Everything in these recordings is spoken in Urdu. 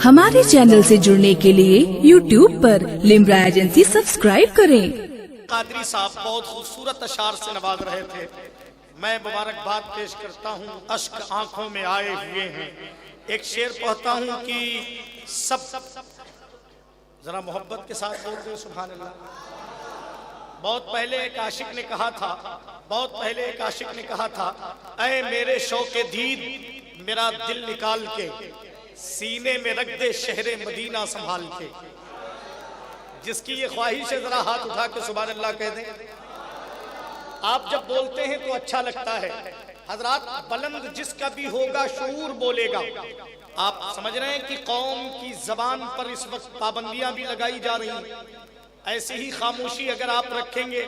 ہمارے چینل سے جڑنے کے لیے YouTube پر لمرا ایجنسی سبسکرائب کریں۔ قادری صاحب بہت خوبصورت اشعار سے نواز رہے تھے، میں مبارکباد پیش کرتا ہوں۔ اشک آنکھوں میں آئے ہوئے ہیں، ایک شعر پڑھتا ہوں کہ سب ذرا محبت کے ساتھ بول دیں سبحان اللہ۔ بہت پہلے ایک عاشق نے کہا تھا اے میرے شوق دید میرا دل نکال کے سینے میں رکھ دے شہر مدینہ سنبھال کے۔ جس کی یہ خواہش ہے ذرا ہاتھ اٹھا کے سبحان اللہ کہہ دیں۔ آپ جب بولتے ہیں تو اچھا لگتا ہے حضرات، بلند جس کا بھی ہوگا شعور بولے گا۔ آپ سمجھ رہے ہیں کہ قوم کی زبان پر اس وقت پابندیاں بھی لگائی جا رہی ہیں، ایسی ہی خاموشی اگر آپ رکھیں گے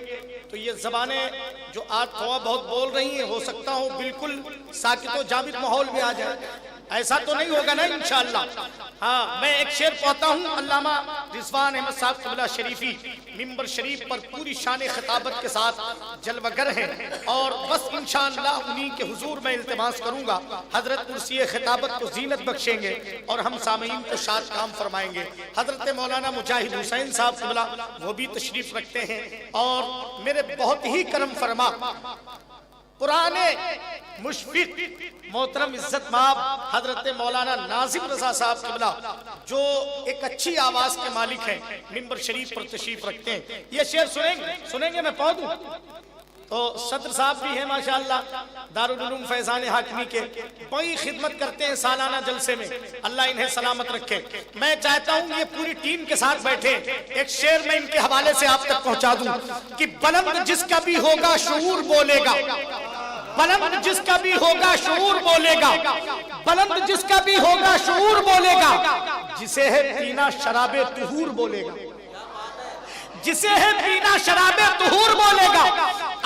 تو یہ زبانیں جو آج تھوڑا بہت بول رہی ہیں ہو سکتا ہو بالکل ساکت و جامد ماحول میں آ جائے، ایسا تو نہیں ہوگا نا انشاءاللہ۔ ہاں میں ایک شعر پڑھتا ہوں، علامہ رضوان احمد صاحب قبلہ شریفی ممبر شریف پر پوری شان خطابت کے ساتھ جلوہ گر ہیں، اور بس انشاءاللہ انہی کے حضور میں التماس کروں گا حضرت کرسی خطابت کو زینت بخشیں گے اور ہم سامعین کو شاد کام فرمائیں گے۔ حضرت مولانا مجاہد حسین صاحب قبلہ وہ بھی تشریف رکھتے ہیں، اور میرے بہت ہی کرم فرما پرانے مشفق محترم عزت مآب حضرت مولانا ناظم رضا صاحب قبلہ جو ایک اچھی آواز کے مالک ہیں، ممبر شریف پر تشریف رکھتے ہیں۔ یہ شعر سنیں گے میں پڑھ دوں تو صدر صاحب بھی ہیں ماشاءاللہ دارالعلوم فیضان حاکمی کے، بڑی خدمت کرتے ہیں سالانہ جلسے میں، اللہ انہیں سلامت رکھے۔ میں چاہتا ہوں یہ پوری ٹیم کے ساتھ بیٹھے، ایک شعر میں ان کے حوالے سے آپ تک پہنچا دوں کہ بلند جس کا بھی ہوگا شعور بولے گا، بلند جس کا بھی ہوگا شعور بولے گا، بلند جس کا بھی ہوگا شعور بولے گا، جسے ہے پینا شراب طہور بولے گا، جسے ہے پینا شراب طہور بولے گا۔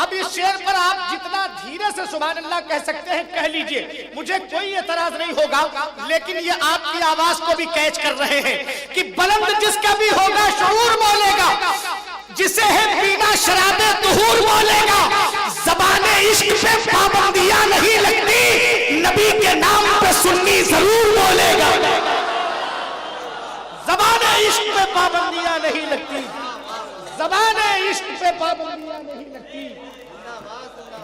اب اس شعر پر آپ جتنا دھیرے سے سبحان اللہ کہہ سکتے ہیں کہہ لیجئے، مجھے کوئی اعتراض نہیں ہوگا، لیکن یہ آپ کی آواز کو بھی کیچ کر رہے ہیں کہ بلند جس کا بھی ہوگا شعور بولے گا، جسے ہے پینا شراب طہور بولے گا۔ زبان عشق پہ پابندیاں نہیں لگتی، نبی کے نام پہ سنی ضرور بولے گا۔ زبان عشق پہ پابندیاں نہیں لگتی، زبان عشق پہ پابندیاں نہیں لگتی۔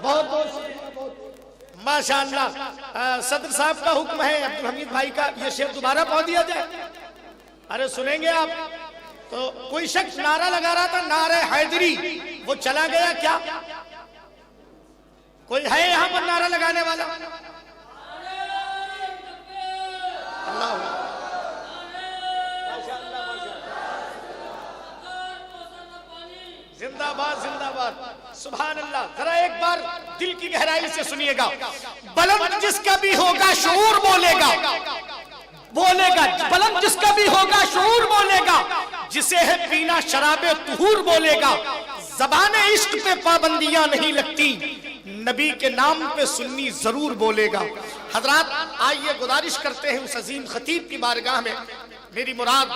بہت بہت ماشاءاللہ صدر صاحب کا حکم ہے عبدالحمید بھائی کا یہ شعر دوبارہ پڑھ دیا جائے۔ ارے سنیں گے آپ؟ تو کوئی شخص نعرہ لگا رہا تھا نعرہ حیدری، وہ چلا گیا کیا؟ کوئی ہے یہاں پر نعرہ لگانے والا؟ اللہ زندہ باد زندہ باد سبحان اللہ۔ ذرا ایک بار دل کی گہرائی سے سنیے گا، بلند جس کا بھی ہوگا شعور بولے گا، بولے گا، بلند جس کا بھی ہوگا شعور بولے گا، جسے ہے پینا شراب طہور بولے گا۔ زبان عشق پہ پابندیاں نہیں لگتی، نبی کے نام پہ سنی ضرور بولے گا۔ حضرات آئیے گزارش کرتے ہیں اس عظیم خطیب کی بارگاہ میں، میری مراد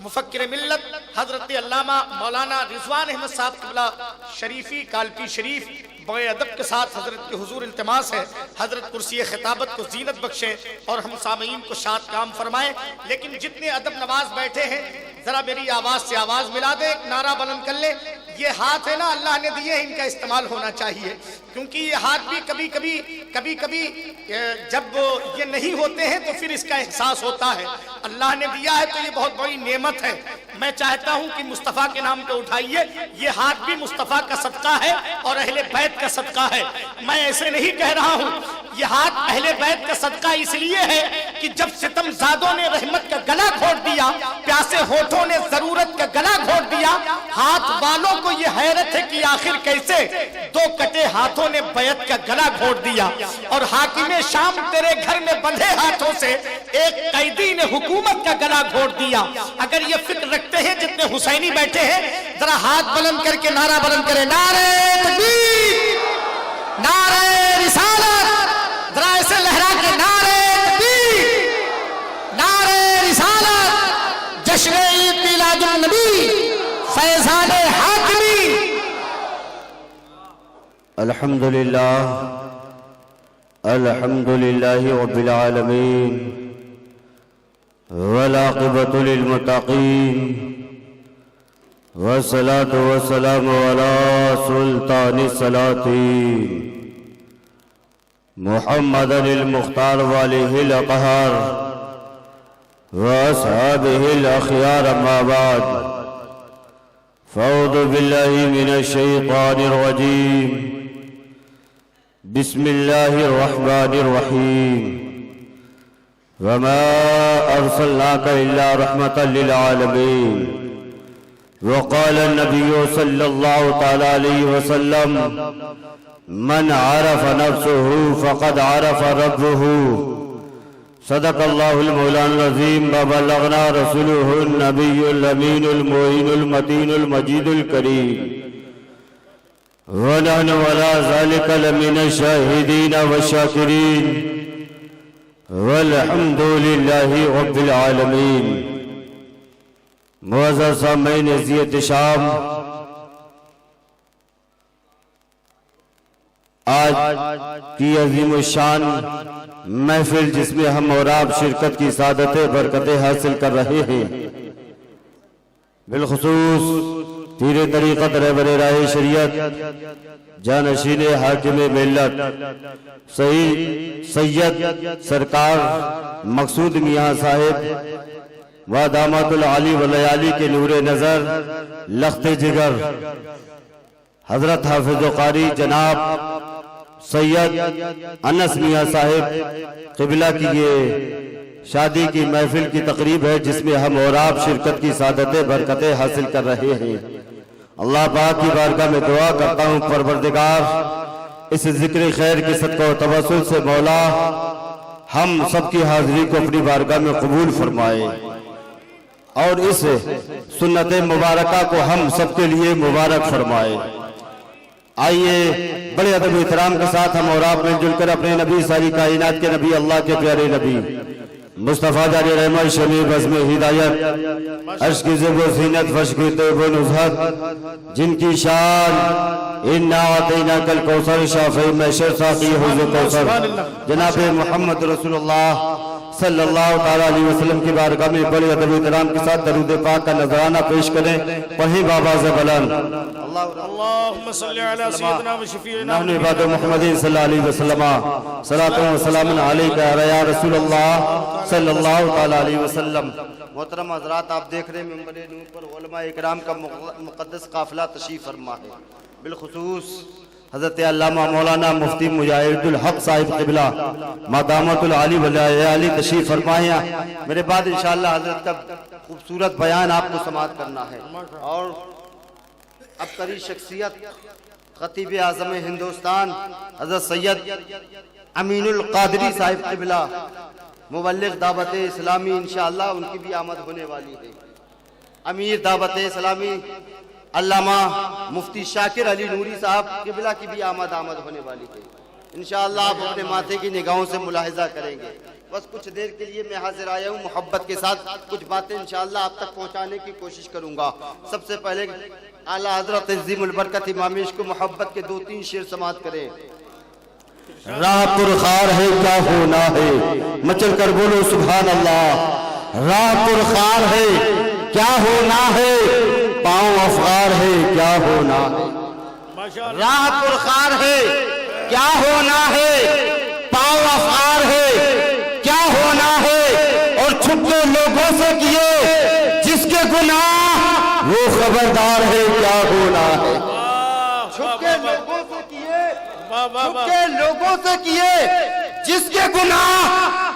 مفکر ملت حضرت علامہ مولانا رضوان احمد صاحب قبلہ شریفی کالپی شریف، بڑے ادب کے ساتھ حضرت کے حضور التماس ہے حضرت کرسی خطابت کو زینت بخشیں اور ہم سامعین کو شاد کام فرمائیں۔ لیکن جتنے ادب نواز بیٹھے ہیں ذرا میری آواز سے آواز ملا دیں، ایک نعرہ بلند کر لیں۔ یہ ہاتھ ہے نا اللہ نے دیے، ان کا استعمال ہونا چاہیے، کیونکہ یہ ہاتھ بھی کبھی کبھی جب یہ نہیں ہوتے ہیں تو پھر اس کا احساس ہوتا ہے۔ اللہ نے دیا ہے تو یہ بہت بڑی نعمت ہے۔ میں چاہتا ہوں کہ مصطفیٰ کے نام پہ اٹھائیے، یہ ہاتھ بھی مصطفیٰ کا صدقہ ہے اور اہل بیت کا صدقہ ہے۔ میں ایسے نہیں کہہ رہا ہوں، یہ ہاتھ اہل بیت کا صدقہ اس لیے ہے کہ جب ستم زادوں نے رحمت کا گلا گھونٹ دیا، پیاسے ہونٹوں نے ضرورت کا گلا گھونٹ دیا، ہاتھ والوں کو یہ حیرت ہے کہ آخر کیسے دو کٹے ہاتھوں نے بیعت کا گلا گھونٹ دیا، اور حاکم شام تیرے گھر میں بندھے ہاتھوں سے ایک قیدی نے حکومت کا گلا گھونٹ دیا۔ اگر یہ فکر رکھتے ہیں جتنے حسینی بیٹھے ہیں، ذرا ہاتھ بلند کر کے نعرہ بلند کریں، نعرہ تکبیر، نعرہ رسالت، ذرا ایسے لہرا کے نعرہ تکبیر، نعرہ رسالت، جشن عید میلاد النبی، فیضان حاکمی۔ الحمدللہ رب العالمین، والعاقبة للمتقين والصلاة والسلام على سلطان السلاطين محمد المختار وآله الأطهار وأصحابه الأخيار. أما بعد فأعوذ بالله من الشيطان الرجيم. بسم الله الرحمن الرحيم. وما أرسلناك إلا رحمة للعالمين. وقال النبي صلى الله تعالى عليه وسلم من عرف نفسه فقد عرف ربه. صدق الله المولان العظيم وبلغنا رسوله النبي الأمين المعين المتين المجيد الكريم. ونحن على ذلك لمن الشاهدين والشاكرين والحمد لله رب العالمين. معزز سامعین عزیز شام، آج کی عظیم الشان محفل جس میں ہم اور آپ شرکت کی سعادتیں برکتیں حاصل کر رہے ہیں، بالخصوص پیر طریقت رہبر راہ شریعت جانشین حاکم ملت سید سرکار مقصود میاں صاحب و داماد العالی ولیالی کے نور نظر لخت جگر حضرت حافظ و قاری جناب سید انس میاں صاحب قبلہ کی یہ شادی کی محفل کی تقریب ہے جس میں ہم اور آپ شرکت کی سعادتیں برکتیں حاصل کر رہے ہیں. اللہ پاک کی بارگاہ میں دعا کرتا ہوں پروردگار اس ذکر خیر کی صدقہ و توسل سے مولا ہم سب کی حاضری کو اپنی بارگاہ میں قبول فرمائے اور اس سنت مبارکہ کو ہم سب کے لیے مبارک فرمائے. آئیے بڑے ادب و احترام کے ساتھ ہم اور آپ مل جل کر اپنے نبی ساری کائنات کے نبی اللہ کے پیارے نبی مصطفیٰ جاری رحمت شمی بزم ہدایت عشق زب و زینت فشق طیب و نزہت جن کی شان اِنَّا عَطَيْنَاكَ الْكَوْثَرَ شافعی محشر ساقی حوض کوثر جناب محمد رسول اللہ صلی اللہ تعالیٰ علیہ وسلم کی بارگاہ میں بڑے ادب و احترام کے ساتھ درود پاک کا نذرانہ پیش کریں. پڑھیں بآواز بلند اللہم صلی علی سیدنا و شفیعنا نحن عباد محمد صلی اللہ علیہ وسلم صلاۃ و سلام علیکہ یا رسول اللہ صلی اللہ تعالیٰ علیہ وسلم. محترم حضرات، آپ دیکھ رہے ہیں منبر نور پر علماء اکرام کا مقدس قافلہ تشریف فرما ہے. بالخصوص حضرت علامہ مولانا مفتی مجاہد الحق صاحب قبلہ مدامت العالی ولیالی تشریف فرمائے. میرے بعد انشاءاللہ حضرت کا خوبصورت بیان آپ کو سماعت کرنا ہے. اور عبقری شخصیت خطیب اعظم ہندوستان حضرت سید امین القادری صاحب قبلہ مبلغ دعوت اسلامی انشاءاللہ ان کی بھی آمد ہونے والی ہے. امیر دعوت اسلامی علامہ مفتی شاکر علی نوری صاحب قبلہ کی بھی آمد ہونے والی ہے. انشاءاللہ آپ اپنے ماتھے کی نگاہوں سے ملاحظہ کریں گے. بس کچھ دیر کے لیے میں حاضر آیا ہوں، محبت کے ساتھ کچھ باتیں انشاءاللہ آپ تک پہنچانے کی کوشش کروں گا. سب سے پہلے اعلیٰ حضرت عظیم البرکت امام عشق کو محبت کے 2-3 شعر سماعت کریں. راہ پرخار ہے کیا ہونا ہے، مچل کر بولو سبحان اللہ. راہ پرخار ہے کیا ہونا ہے، پاؤں افغار ہے کیا ہونا ہے. راہ پرخار ہے کیا ہونا ہے، پاؤں افغار ہے کیا ہونا ہے. اور چھپے لوگوں سے کیے جس کے گناہ وہ خبردار ہے کیا ہونا ہے. چھپے لوگوں سے کیے جس کے گناہ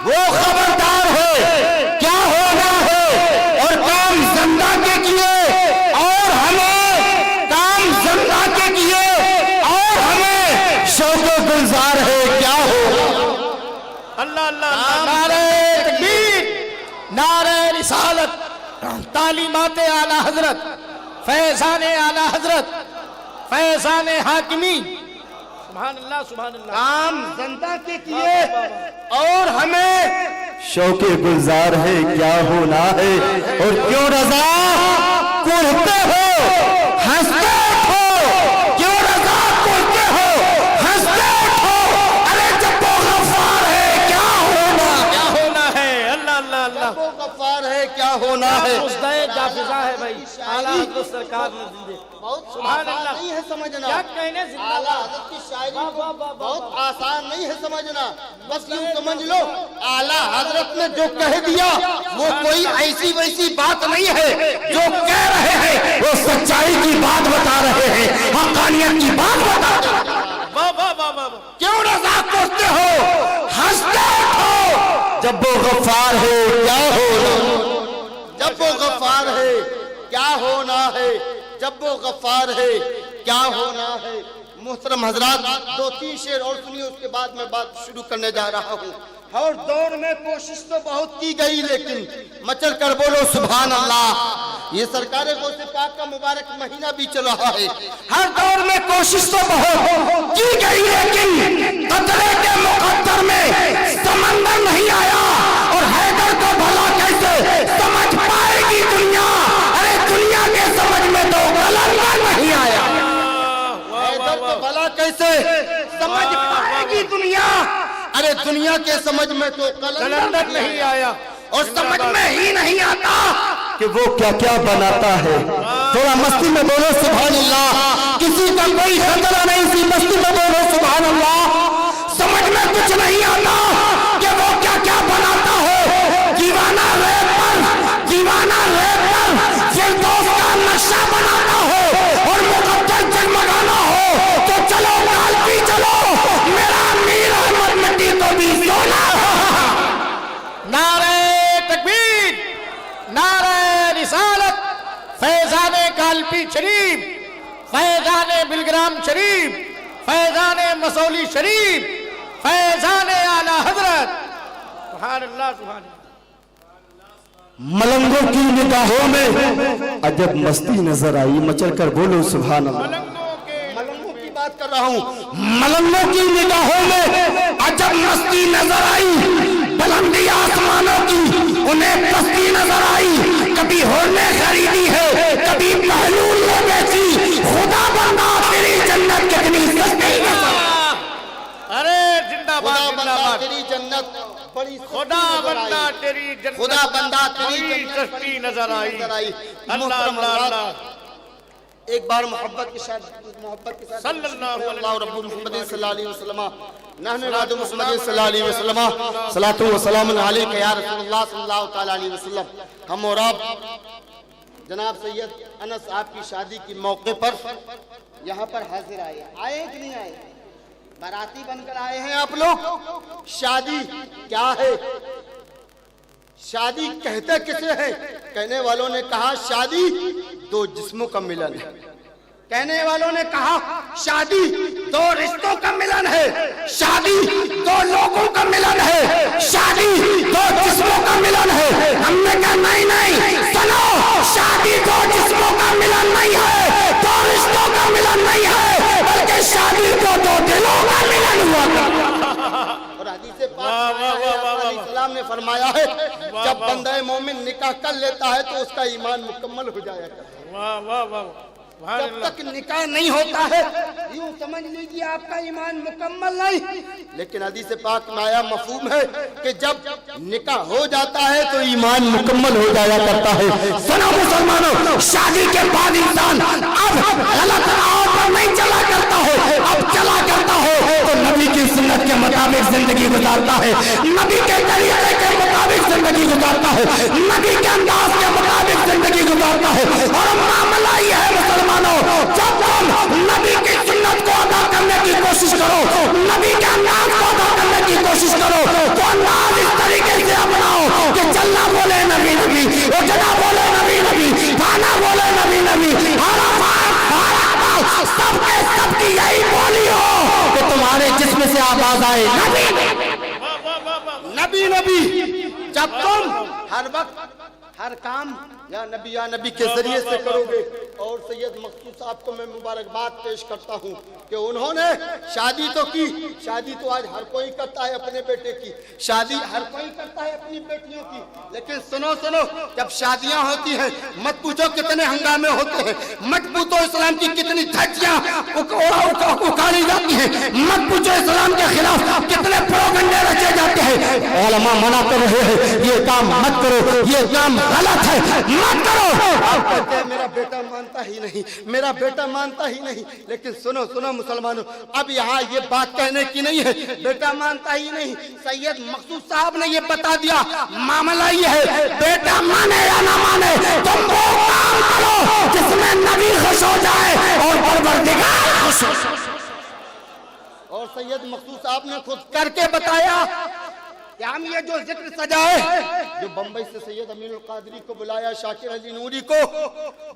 وہ خبردار ہے کیا ہونا ہے. اور کام زندہ کے کیے اور ہمیں کام زندہ کے کیے اور ہمیں شوق و گلزار ہے کیا ہوگا. اللہ اللہ نعرہ تکبیر، نعرہ رسالت، تعلیمات اعلیٰ حضرت، فیضان اعلیٰ حضرت، فیضان حاکمی. سبحان اللہ سبحان اللہ. کام زندہ کے کیے اور ہمیں شوق گلزار ہے کیا ہونا ہے. اور کیوں رضا کرتے ہو ہنستے ہو، کیوں رضا کرتے ہو ہنستے ہو. ارے جب وہ غفار ہے کیا ہونا ہے. اللہ اللہ اللہ. ہے, جافزہ ہے بھائی. اعلیٰ حضرت سرکار نے زندے. بہت سبحان آسان اللہ. نہیں ہے سمجھنا. کیا کہنے زندہ اعلیٰ باد. حضرت کی شاعری کو بہت آسان نہیں ہے سمجھنا. بس یوں سمجھ لو اعلیٰ حضرت نے جو کہہ دیا وہ کوئی ایسی ویسی بات نہیں ہے. جو کہہ رہے ہیں وہ سچائی کی بات بتا رہے ہیں, حقانیت کی بات بتا رہے ہیں. واہ واہ واہ واہ. کیوں رضا کرتے ہو, ہنستے ہو. جب وہ غفار ہے کیا ہونا, جب وہ غفار ہے کیا ہونا ہے, جب وہ غفار ہے کیا ہونا ہے. محترم حضرات, 2-3 شعر اور سنیے, اس کے بعد میں بات شروع کرنے جا رہا ہوں. اور دور میں کوشش تو بہت کی گئی لیکن مچل کر بولو سبحان اللہ. یہ سرکار غوث پاک کا مبارک مہینہ بھی چل رہا ہے. ہر دور میں کوشش تو بہت کی گئی لیکن قطرے کے مقدر میں سمندر نہیں آیا. اور حیدر کو بھلا کیسے سمجھ پائے گی دنیا, ارے دنیا کے سمجھ میں تو کلندر نہیں آیا. حیدر کو بھلا کیسے سمجھ پائے گی دنیا, ارے دنیا کے سمجھ میں تو کلندر نہیں آیا. اور سمجھ میں ہی نہیں آتا کہ وہ کیا کیا بناتا ہے. تھوڑا مستی میں بولو سبحان اللہ. کسی کا کوئی خطرہ نہیں, اسی مستی میں بولو سبحان اللہ. سمجھ میں کچھ نہیں آتا کہ وہ کیا کیا بناتا ہے. دیوانہ ریت پر, دیوانہ ریت پر فردوس کا نقشہ بناتا ہو اور مقدر جگمگانا ہو تو چلو کالپی چلو, میرا امیر احمد مٹی تو بھی سونا. نعرہ تکبیر, نعرہ رسالت, فیضان کالپی شریف, فیضان بلگرام شریف, فیضان مسولی شریف, فیضان اعلیٰ حضرت. سبحان اللہ سبحان اللہ. ملنگوں کی نگاہوں میں عجب مستی نظر آئی, مچل کر بولو سبحان اللہ. ملنگوں کی بات کر رہا ہوں. ملنگوں کی نگاہوں میں عجب مستی نظر آئی, بلندی آسمانوں کی انہیں پستی نظر آئی. کبھی ہورنے خریدی ہے, کبھی محلول نے بیچی, خدا بندہ تیری جنت کتنی سستی نظر آئی. ارے زندہ باد, خدا زندہ بندہ باد. تیری جنت بڑی سستی خدا نظر بندہ آئی. تیری جنت خدا بندہ تیری بڑی جنت سستی نظر آئی. اللہ محترم اللہ حضرات, اللہ. ایک بار محبت کے ساتھ صلی اللہ علیہ رب محمد صلی اللہ علیہ وسلم, نحن راد محمد صلی اللہ علیہ وسلم, صلاۃ و سلام علیک یا رسول اللہ صلی اللہ تعالی علیہ وسلم. ہم اور آپ جناب سید انس آپ کی شادی کی موقع پر یہاں پر حاضر آئے. آئے کہ نہیں آئے؟ باراتی بن کر آئے ہیں آپ لوگ. شادی کیا ہے, شادی کہتے کسے ہیں؟ کہنے والوں نے کہا شادی دو جسموں کا ملن ہے. کہنے والوں نے کہا شادی دو رشتوں کا ملن ہے. شادی دو لوگوں کا ملن ہے. شادی دو جسموں کا ملن ہے. ہم نے کہا نہیں نہیں سنو, شادی دو جسموں کا ملن نہیں ہے, دو رشتوں کا ملن نہیں ہے, بلکہ شادی کو دو دلوں کا ملن ہوا کرتا. اور حدیث پاک علیہ السلام نے فرمایا ہے جب بندہ مومن نکاح کر لیتا ہے تو اس کا ایمان مکمل ہو جایا کرتا ہے. واہ واہ واہ. جب تک نکاح نہیں ہوتا ہے یوں سمجھ لیجیے آپ کا ایمان مکمل نہیں. لیکن حدیث پاک میں آیا مفہوم ہے کہ جب نکاح ہو جاتا ہے تو ایمان مکمل ہو جایا کرتا ہے. سنو مسلمانوں, شادی کے بعد انسان اب غلط راہوں پر نہیں چلا کرتا ہے, اب چلا کرتا ہے تو نبی کی سنت کے مطابق زندگی گزارتا ہے, نبی کے طریقے کے مطابق زندگی گزارتا ہے, نبی کے انداز کے مطابق زندگی گزارتا ہے. اور معاملہ یہ ہے مسلمانوں, جب تم نبی کی سنت کو ادا کرنے کی کوشش کرو, نبی کے انداز کو ادا کرنے کی کوشش کرو, تو انداز اس طریقے سے اپناؤ کہ چلنا بولے نبی نبی, اٹھنا بولے نبی نبی, کھانا بولے نبی نبی, سب کے سب کی یہی بولی ہو کہ تمہارے جسم سے آواز آئے نبی نبی. جب تم ہر وقت ہر کام یا نبی کے ذریعے سے کرو گے. اور سید مخصوص صاحب کو میں مبارکباد پیش کرتا ہوں کہ انہوں نے شادی تو کی, شادی تو آج ہر کوئی کرتا ہے اپنے بیٹے کی, شادی ہر کوئی کرتا ہے اپنی بیٹیوں کی. لیکن سنو سنو, جب شادیاں ہوتی ہیں مت پوچھو کتنے ہنگامے ہوتے ہیں, مت پوچھو اسلام کی کتنی دھجیاں اکھاڑی جاتی ہیں, مت پوچھو اسلام کے خلاف کتنے پروگنڈے رچے جاتے ہیں. علماء منع کر رہے ہیں یہ یہ کام مت کرو، یہ کام غلط ہے، مت کرو۔ آپ کہتے ہیں میرا بیٹا مانتا ہی نہیں، میرا بیٹا مانتا ہی نہیں، لیکن سنو سنو مسلمانوں، اب یہاں یہ بات کہنے کی نہیں ہے بیٹا مانتا ہی نہیں۔ سید مقصود صاحب نے یہ بتا دیا، معاملہ یہ ہے بیٹا مانے یا نہ مانے تم وہ کام کرو جس میں نبی خوش ہو جائے اور پروردگار خوش ہو جائے۔ اور سید مقصود صاحب نے خود کر کے بتایا کہ ہم یہ جو ذکر سجائے، جو بمبئی سے سید امین القادری کو بلایا، شاکر علی نوری کو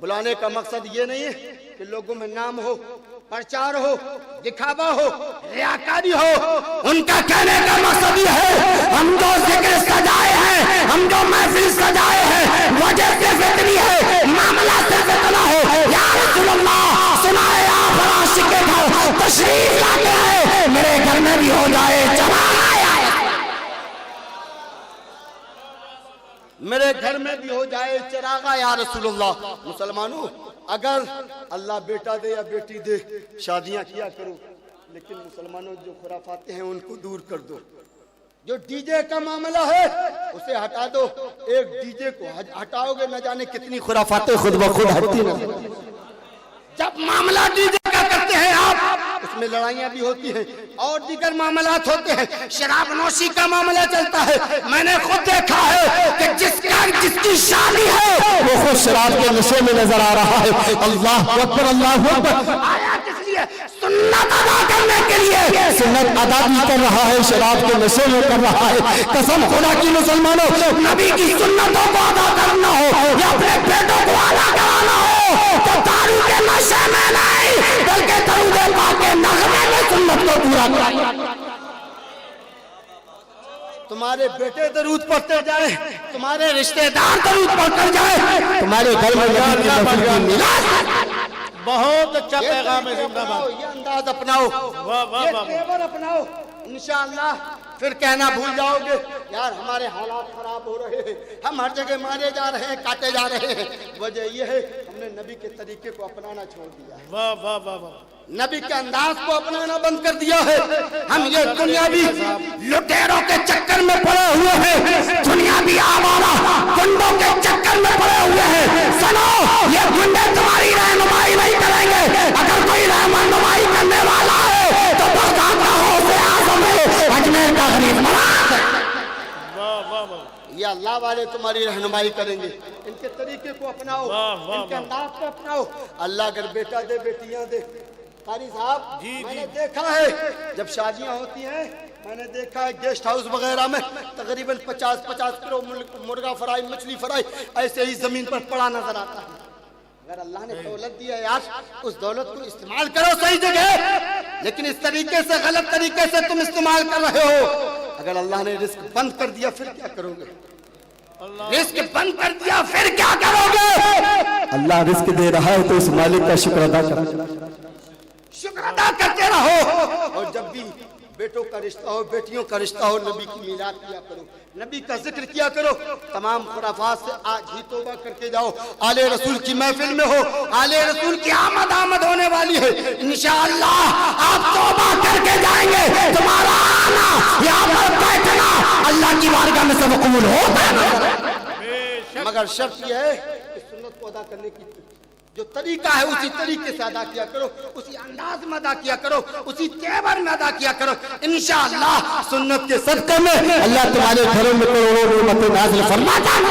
بلانے کا مقصد یہ نہیں ہے کہ لوگوں میں نام ہو، پرچار ہو، دکھاوا ہو، ریاکاری ہو۔ ان کا کہنے کا مقصد یہ ہے ہم جو ذکر سجائے ہیں، ہم جو محفل سجائے ہیں، وجہ صرف اتنی ہے، معاملہ صرف اتنا ہے، یا رسول اللہ سنائے آپ عاشق کے گھر تشریف لاتے ہیں، میرے گھر میں بھی ہو جائے چراغ، میرے گھر میں بھی ہو جائے چراغا یا رسول اللہ۔ مسلمانوں اگر اللہ بیٹا دے یا بیٹی دے شادیاں کیا کرو، لیکن مسلمانوں جو خرافات ہیں ان کو دور کر دو۔ جو ڈی جے کا معاملہ ہے اسے ہٹا دو، ایک ڈی جے کو ہٹاؤ گے نہ جانے کتنی خرافاتیں خود بخود ہٹتی ہیں۔ جب معاملہ ڈی جے کا کرتے ہیں آپ، اس میں لڑائیاں بھی ہوتی ہیں اور دیگر معاملات ہوتے ہیں، شراب نوشی کا معاملہ چلتا ہے۔ میں نے خود دیکھا ہے کہ جس کی شادی ہے وہ خود شراب کے نشے میں نظر آ رہا ہے۔ اللہ اکبر، اللہ اکبر۔ آیا کس لیے؟ سنت ادا کرنے کے لیے، سنت ادا بھی کر رہا ہے، شراب کے نشے میں کر رہا ہے۔ قسم خدا کی مسلمانوں، نبی کی سنتوں کو ادا کرنا ہو یا اپنے بیٹوں کو ادا کرانا ہو تو دارو کے نشے میں نہیں بلکہ درود پاک کے نغمے میں سنت کو پورا کرنا۔ تمہارے بیٹے درود پڑھتے جائیں، تمہارے رشتہ دار درود پڑھ کر جائیں، تمہارے گھر میں بہت اچھا پیغام ہے، زندہ باد۔ یہ انداز اپناؤ، یہ تیور اپناؤ، انشاءاللہ پھر کہنا بھول جاؤ گے یار ہمارے حالات خراب ہو رہے ہیں، ہم ہر جگہ مارے جا رہے ہیں، کاٹے جا رہے ہیں۔ وجہ یہ ہے ہم نے نبی کے طریقے کو اپنانا چھوڑ دیا ہے، واہ واہ واہ واہ، نبی کے انداز کو اپنانا بند کر دیا ہے۔ ہم یہ دنیاوی لٹیروں کے چکر میں پڑے ہوئے ہیں، دنیاوی آوارہ گنڈوں کے چکر میں پڑے ہوئے ہیں۔ سنو، یہ گنڈے تمہاری رہنمائی نہیں کریں گے، اگر کوئی رہنمائی کرنے والا ہے تو بغداد کا غوث اعظم ہے، اجمیر کا غریب نواز ہے۔ یہ اللہ والے تمہاری رہنمائی کریں گے، ان کے طریقے کو اپناؤ، ان کے انداز کو اپناؤ۔ اللہ اگر بیٹا دے بیٹیاں دے۔ قاری صاحب میں نے دیکھا ہے جب شادیاں ہوتی ہیں، میں نے دیکھا ہے گیسٹ ہاؤس وغیرہ میں تقریباً 50 کلو مرغا فرائی، مچھلی فرائی ایسے ہی زمین پر پڑا نظر آتا ہے۔ اگر اللہ نے دولت دی ہے یار، اس دولت کو استعمال کرو صحیح جگہ، لیکن اس طریقے سے غلط طریقے سے تم استعمال کر رہے ہو۔ اگر اللہ نے رزق بند کر دیا پھر کیا کرو گے؟ رزق بند کر دیا پھر کیا کرو گے؟ اللہ رزق دے رہا ہے تو اس مالک کا شکر ادا کرو، شکر ادا کرتے رہو۔ اور جب بھی بیٹوں کا رشتہ ہو، بیٹیوں کا رشتہ ہو، نبی کی میلاد کیا کرو، نبی کا ذکر کیا کرو۔ تمام خرافات سے آج ہی توبہ کر کے جاؤ۔ آل رسول کی محفل میں ہو، آل رسول کی آمد ہونے والی ہے، انشاءاللہ آپ توبہ کر کے جائیں گے، تمہارا آنا یہاں پر بیٹھنا اللہ کی بارگاہ میں سب قبول ہوتا ہے، مگر شرط یہ ہے کہ سنت کو ادا کرنے کی جو طریقہ ہے اسی طریقے سے ادا کیا کرو، اسی انداز میں ادا کیا کرو، اسی تیور میں ادا کیا کرو۔ انشاءاللہ سنت کے صدقے میں اللہ تمہارے گھروں میں کروڑوں نعمتیں نازل فرماتا ہے۔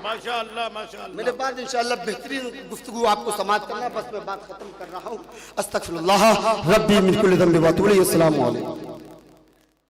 ماشاءاللہ ماشاءاللہ۔ میرے بعد انشاءاللہ بہترین گفتگو آپ کو سماعت کرنا، بس میں بات ختم کر رہا ہوں۔ استغفر اللہ ربی من کل ذنب و اتوب الیہ۔ السلام علیکم۔